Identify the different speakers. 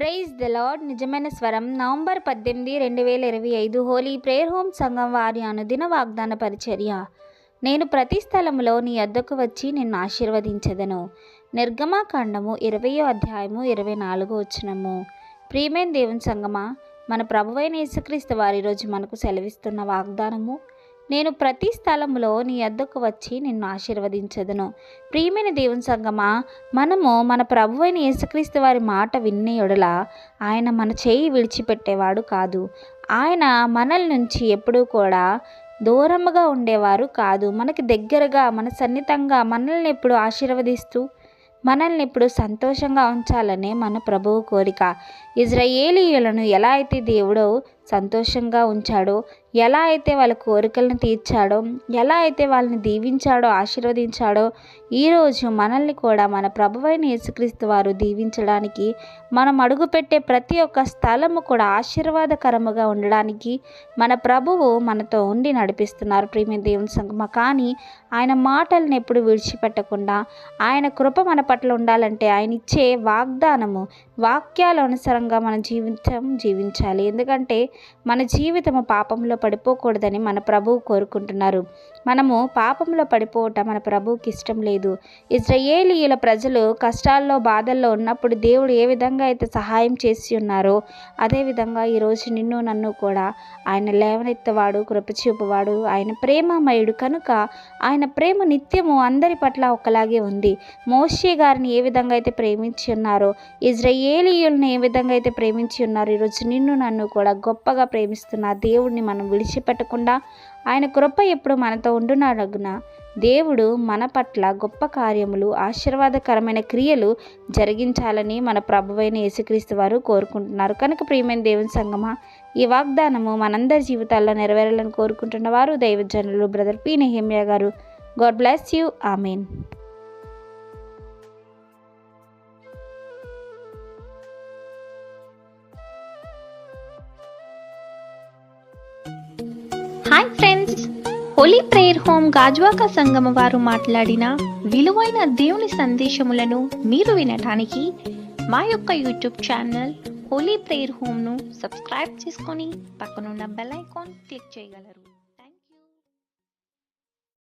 Speaker 1: Praise the lord. నిజమైన స్వరం November 18, 2025 Holi prayer home సంఘం వారి అనుదిన వాగ్దాన పరిచర్య. నేను ప్రతి స్థలములో నీ యొద్దకు వచ్చి నిన్ను ఆశీర్వదించెదను. నిర్గమాకాండము 20వ అధ్యాయము 24వ వచనము. ప్రియమైన దేవుని సంగమా, మన ప్రభువైన యేసుక్రీస్తు వారి రోజు మనకు సెలవిస్తున్న వాగ్దానము, నేను ప్రతి స్థలములో నీ యొద్దకు వచ్చి నిన్ను ఆశీర్వదించెదను. ప్రియమైన దేవుని సంగమా, మనము మన ప్రభువైన యేసుక్రీస్తు వారి మాట విన్న యెడల ఆయన మన చేయి విడిచిపెట్టేవాడు కాదు. ఆయన మనల నుంచి ఎప్పుడూ కూడా దూరముగా ఉండేవారు కాదు. మనకి దగ్గరగా, మన సన్నిహితంగా మనల్ని ఎప్పుడు ఆశీర్వదిస్తూ, మనల్ని ఎప్పుడు సంతోషంగా ఉంచాలనే మన ప్రభువు కోరిక. ఇజ్రాయేలీయులను ఎలా అయితే దేవుడు సంతోషంగా ఉంచాడో, ఎలా అయితే వాళ్ళ కోరికలను తీర్చాడో, ఎలా అయితే వాళ్ళని దీవించాడో, ఆశీర్వదించాడో, ఈరోజు మనల్ని కూడా మన ప్రభువైన యేసుక్రీస్తు వారు దీవించడానికి, మనం అడుగుపెట్టే ప్రతి ఒక్క స్థలము కూడా ఆశీర్వాదకరముగా ఉండడానికి మన ప్రభువు మనతో ఉండి నడిపిస్తున్నారు. ప్రియమైన దేవుని సంగమా, కానీ ఆయన మాటలను ఎప్పుడు విడిచిపెట్టకుండా, ఆయన కృప మన పట్ల ఉండాలంటే ఆయన ఇచ్చే వాక్యాల అనుసారంగా మన జీవించాలి. ఎందుకంటే మన జీవితము పాపంలో పడిపోకూడదని మన ప్రభువు కోరుకుంటున్నారు. మనము పాపంలో పడిపోవటం మన ప్రభువుకి ఇష్టం లేదు. ఇజ్రాయేలీయుల ప్రజలు కష్టాల్లో, బాధల్లో ఉన్నప్పుడు దేవుడు ఏ విధంగా అయితే సహాయం చేసి ఉన్నారో, అదేవిధంగా ఈరోజు నిన్ను నన్ను కూడా ఆయన లేవనెత్తవాడు, కృప చూపువాడు, ఆయన ప్రేమమయుడు. కనుక ఆయన ప్రేమ నిత్యము అందరి పట్ల ఒకలాగే ఉంది. మోషే గారిని ఏ విధంగా అయితే ప్రేమించి ఉన్నారో, ఇజ్రాయేలీయులను ఏ విధంగా అయితే ప్రేమించి ఉన్నారో, ఈరోజు నిన్ను నన్ను కూడా గొప్పగా ప్రేమిస్తున్న దేవుడిని మనం విడిచిపెట్టకుండా, ఆయన కృప ఎప్పుడు మనతో ఉండునగున దేవుడు మన పట్ల గొప్ప కార్యములు, ఆశీర్వాదకరమైన క్రియలు జరిగించాలని మన ప్రభువైన యేసుక్రీస్తు వారు కోరుకుంటున్నారు. కనుక ప్రియమైన దేవుని సంగమా, ఈ వాగ్దానము మనందరి జీవితాల్లో నెరవేరాలని కోరుకుంటున్న వారు దైవజనులు బ్రదర్ పి. నెహెమ్యా గారు. God bless you. Amen.
Speaker 2: Hi friends, holy prayer home Gajuwaka సంగమ వారు మాట్లాడిన విలువైన దేవుని సందేశములను మీరు వినటానికి మా యొక్క యూట్యూబ్ ఛానల్ హోలీ ప్రేయర్ హోమ్ను సబ్స్క్రైబ్ చేసుకొని పక్కనున్న బెల్ ఐకాన్ క్లిక్ చేయగలరు.